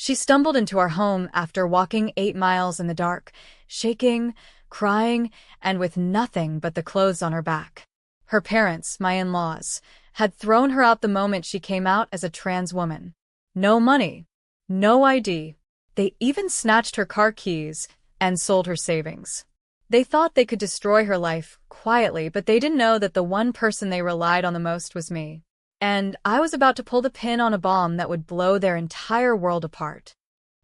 She stumbled into our home after walking 8 miles in the dark, shaking, crying, and with nothing but the clothes on her back. Her parents, my in-laws, had thrown her out the moment she came out as a trans woman. No money, no ID. They even snatched her car keys and sold her savings. They thought they could destroy her life quietly, but they didn't know that the one person they relied on the most was me. And I was about to pull the pin on a bomb that would blow their entire world apart.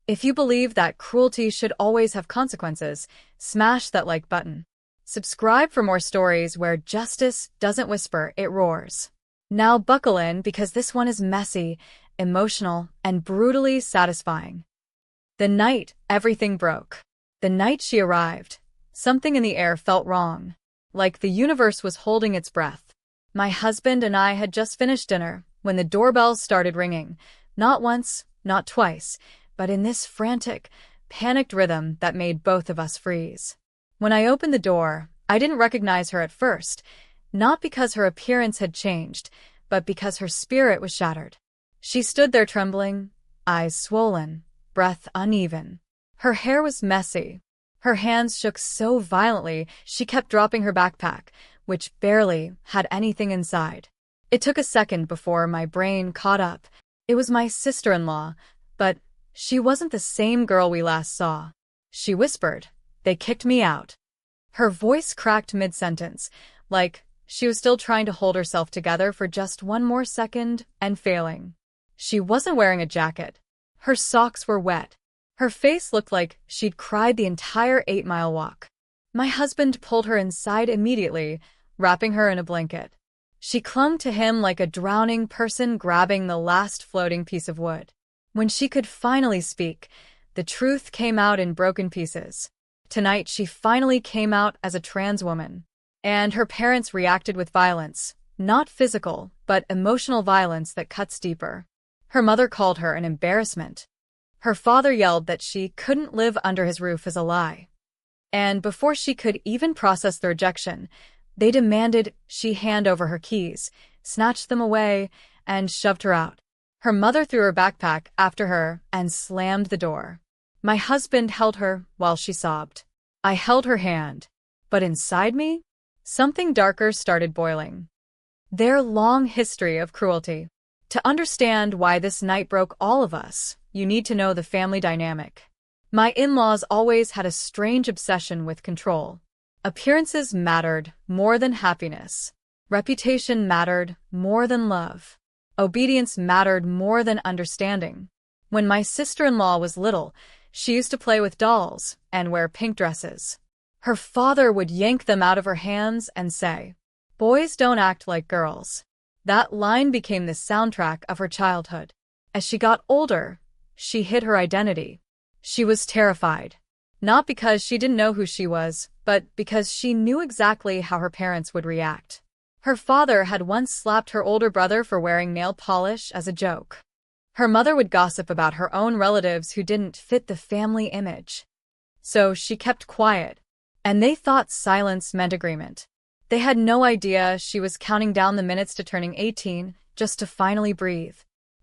If you believe that cruelty should always have consequences, smash that like button. Subscribe for more stories where justice doesn't whisper, it roars. Now buckle in because this one is messy, emotional, and brutally satisfying. The night everything broke. The night she arrived, something in the air felt wrong, like the universe was holding its breath. My husband and I had just finished dinner when the doorbell started ringing, not once, not twice, but in this frantic, panicked rhythm that made both of us freeze. When I opened the door, I didn't recognize her at first, not because her appearance had changed, but because her spirit was shattered. She stood there trembling, eyes swollen, breath uneven. Her hair was messy. Her hands shook so violently she kept dropping her backpack, which barely had anything inside. It took a second before my brain caught up. It was my sister-in-law, but she wasn't the same girl we last saw. She whispered, "They kicked me out." Her voice cracked mid-sentence, like she was still trying to hold herself together for just one more second and failing. She wasn't wearing a jacket. Her socks were wet. Her face looked like she'd cried the entire 8-mile walk. My husband pulled her inside immediately, wrapping her in a blanket. She clung to him like a drowning person grabbing the last floating piece of wood. When she could finally speak, the truth came out in broken pieces. Tonight, she finally came out as a trans woman. And her parents reacted with violence, not physical, but emotional violence that cuts deeper. Her mother called her an embarrassment. Her father yelled that she couldn't live under his roof as a lie. And before she could even process the rejection, they demanded she hand over her keys, snatched them away, and shoved her out. Her mother threw her backpack after her and slammed the door. My husband held her while she sobbed. I held her hand, but inside me, something darker started boiling. Their long history of cruelty. To understand why this night broke all of us, you need to know the family dynamic. My in-laws always had a strange obsession with control. Appearances mattered more than happiness. Reputation mattered more than love. Obedience mattered more than understanding. When my sister-in-law was little, she used to play with dolls and wear pink dresses. Her father would yank them out of her hands and say, "Boys don't act like girls." That line became the soundtrack of her childhood. As she got older, she hid her identity. She was terrified. Not because she didn't know who she was, but because she knew exactly how her parents would react. Her father had once slapped her older brother for wearing nail polish as a joke. Her mother would gossip about her own relatives who didn't fit the family image. So she kept quiet, and they thought silence meant agreement. They had no idea she was counting down the minutes to turning 18 just to finally breathe.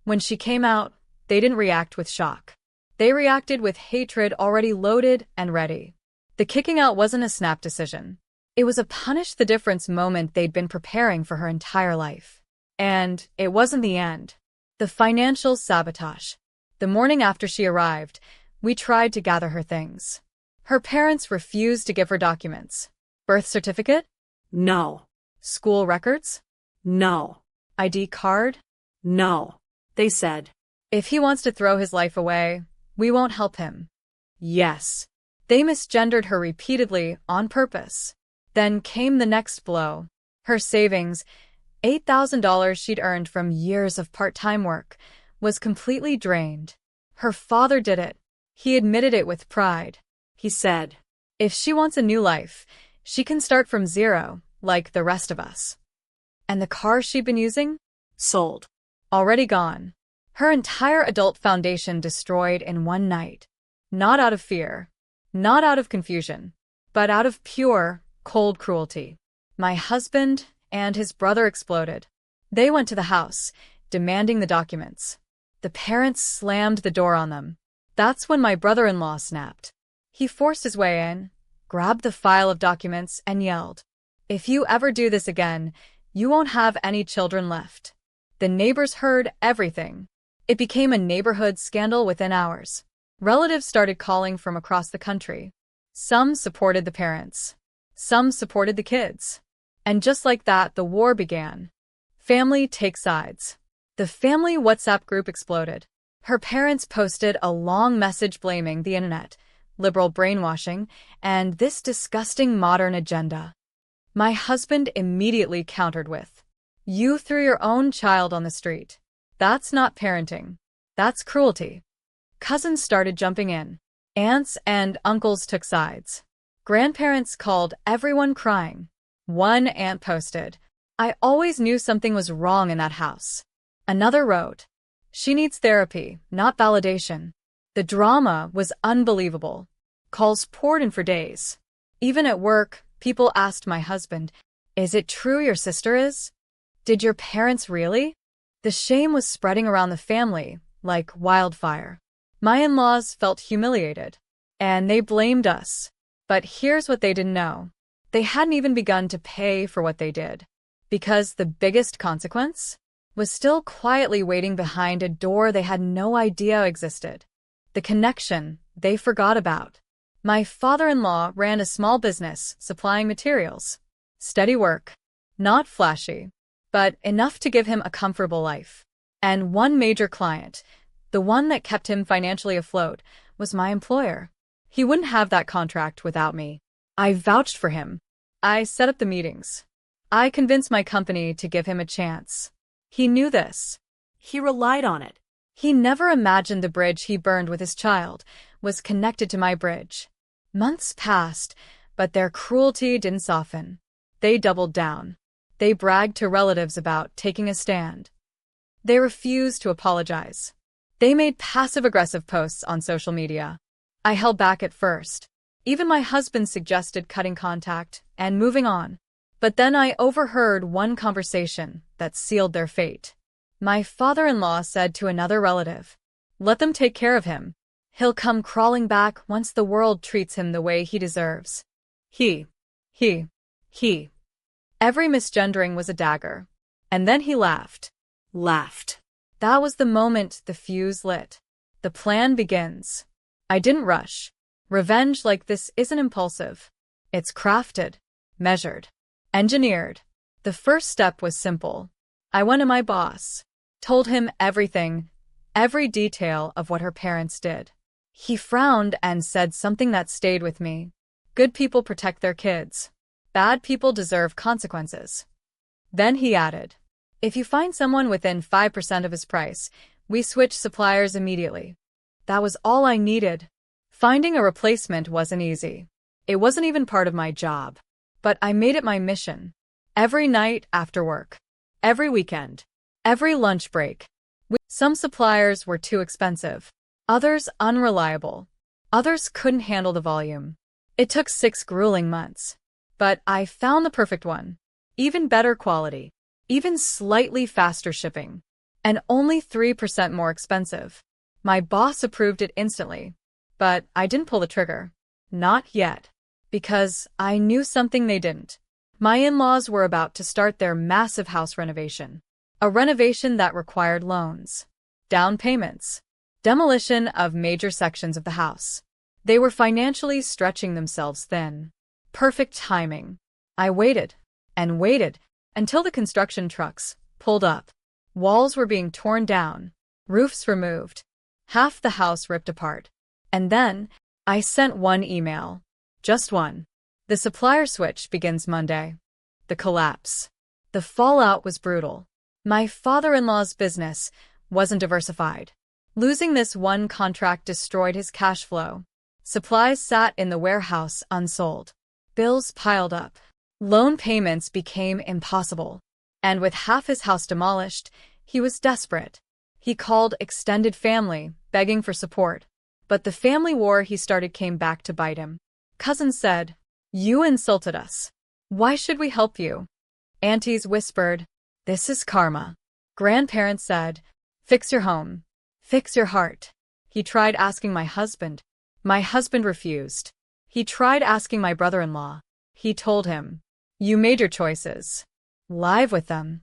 When she came out, they didn't react with shock. They reacted with hatred already loaded and ready. The kicking out wasn't a snap decision. It was a punish the difference moment they'd been preparing for her entire life. And it wasn't the end. The financial sabotage. The morning after she arrived, we tried to gather her things. Her parents refused to give her documents. Birth certificate? No. School records? No. ID card? No. They said, "If he wants to throw his life away, we won't help him." Yes. They misgendered her repeatedly on purpose. Then came the next blow. Her savings, $8,000 she'd earned from years of part-time work, was completely drained. Her father did it. He admitted it with pride. He said, "If she wants a new life, she can start from zero, like the rest of us." And the car she'd been using? sold. Already gone. Her entire adult foundation destroyed in one night. Not out of fear, not out of confusion, but out of pure, cold cruelty. My husband and his brother exploded. They went to the house, demanding the documents. The parents slammed the door on them. That's when my brother-in-law snapped. He forced his way in, grabbed the file of documents, and yelled, "If you ever do this again, you won't have any children left." The neighbors heard everything. It became a neighborhood scandal within hours. Relatives started calling from across the country. Some supported the parents. Some supported the kids. And just like that, the war began. Family take sides. The family WhatsApp group exploded. Her parents posted a long message blaming the internet, liberal brainwashing, and this disgusting modern agenda. My husband immediately countered with, "You threw your own child on the street. That's not parenting. That's cruelty." Cousins started jumping in. Aunts and uncles took sides. Grandparents called everyone crying. One aunt posted, "I always knew something was wrong in that house." Another wrote, "She needs therapy, not validation." The drama was unbelievable. Calls poured in for days. Even at work, people asked my husband, "Is it true your sister is? Did your parents really?" The shame was spreading around the family like wildfire. My in-laws felt humiliated, and they blamed us. But here's what they didn't know. They hadn't even begun to pay for what they did, because the biggest consequence was still quietly waiting behind a door they had no idea existed. The connection they forgot about. My father-in-law ran a small business supplying materials. Steady work. Not flashy, but enough to give him a comfortable life. And one major client, the one that kept him financially afloat, was my employer. He wouldn't have that contract without me. I vouched for him. I set up the meetings. I convinced my company to give him a chance. He knew this. He relied on it. He never imagined the bridge he burned with his child was connected to my bridge. Months passed, but their cruelty didn't soften. They doubled down. They bragged to relatives about taking a stand. They refused to apologize. They made passive-aggressive posts on social media. I held back at first. Even my husband suggested cutting contact and moving on. But then I overheard one conversation that sealed their fate. My father-in-law said to another relative, "Let them take care of him. He'll come crawling back once the world treats him the way he deserves." He. Every misgendering was a dagger. And then he laughed. That was the moment the fuse lit. The plan begins. I didn't rush. Revenge like this isn't impulsive. It's crafted, measured, engineered. The first step was simple. I went to my boss, told him everything, every detail of what her parents did. He frowned and said something that stayed with me. Good people protect their kids. Bad people deserve consequences. Then he added, "If you find someone within 5% of his price, we switch suppliers immediately." That was all I needed. Finding a replacement wasn't easy. It wasn't even part of my job. But I made it my mission. Every night after work. Every weekend. Every lunch break. Some suppliers were too expensive. Others unreliable. Others couldn't handle the volume. It took 6 grueling months. But I found the perfect one. Even better quality. Even slightly faster shipping. And only 3% more expensive. My boss approved it instantly. But I didn't pull the trigger. Not yet. Because I knew something they didn't. My in-laws were about to start their massive house renovation. A renovation that required loans, down payments, demolition of major sections of the house. They were financially stretching themselves thin. Perfect timing. I waited and waited until the construction trucks pulled up. Walls were being torn down, roofs removed, half the house ripped apart. And then I sent one email. Just one. The supplier switch begins Monday. The collapse. The fallout was brutal. My father-in-law's business wasn't diversified. Losing this one contract destroyed his cash flow. Supplies sat in the warehouse unsold. Bills piled up. Loan payments became impossible. And with half his house demolished, he was desperate. He called extended family, begging for support. But the family war he started came back to bite him. Cousins said, "You insulted us. Why should we help you?" Aunties whispered, "This is karma." Grandparents said, "Fix your home. Fix your heart." He tried asking my husband. My husband refused. He tried asking my brother-in-law. He told him, "You made your choices. Live with them."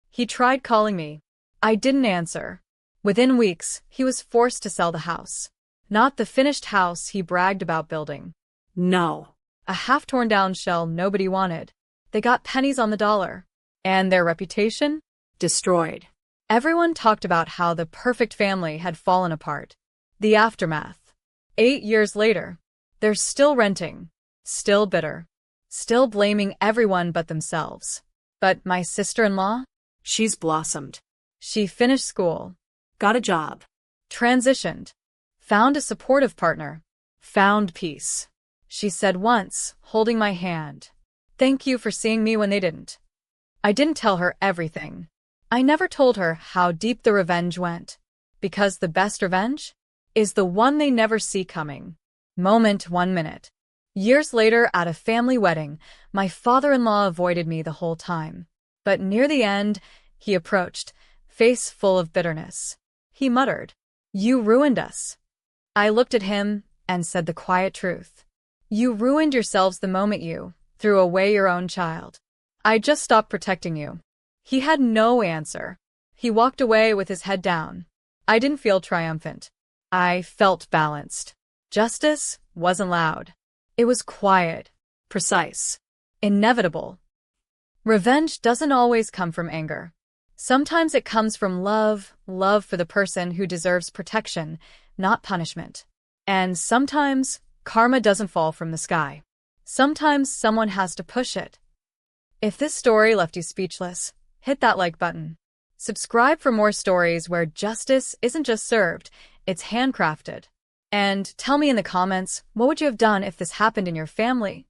He tried calling me. I didn't answer. Within weeks, he was forced to sell the house. Not the finished house he bragged about building. No. A half-torn-down shell nobody wanted. They got pennies on the dollar. And their reputation? Destroyed. Everyone talked about how the perfect family had fallen apart. The aftermath. 8 years later, they're still renting, still bitter, still blaming everyone but themselves. But my sister-in-law? She's blossomed. She finished school, Got a job. transitioned, found a supportive partner, found peace. She said once, holding my hand, "Thank you for seeing me when they didn't." I didn't tell her everything. I never told her how deep the revenge went. Because the best revenge is the one they never see coming. Moment 1 minute. Years later, at a family wedding, my father-in-law avoided me the whole time. But near the end, he approached, face full of bitterness. He muttered, "You ruined us." I looked at him and said the quiet truth. "You ruined yourselves the moment you threw away your own child. I just stopped protecting you." He had no answer. He walked away with his head down. I didn't feel triumphant. I felt balanced. Justice wasn't loud. It was quiet, precise, inevitable. Revenge doesn't always come from anger. Sometimes it comes from love for the person who deserves protection, not punishment. And sometimes karma doesn't fall from the sky. Sometimes someone has to push it. If this story left you speechless, hit that like button. Subscribe for more stories where justice isn't just served, it's handcrafted. And tell me in the comments, what would you have done if this happened in your family?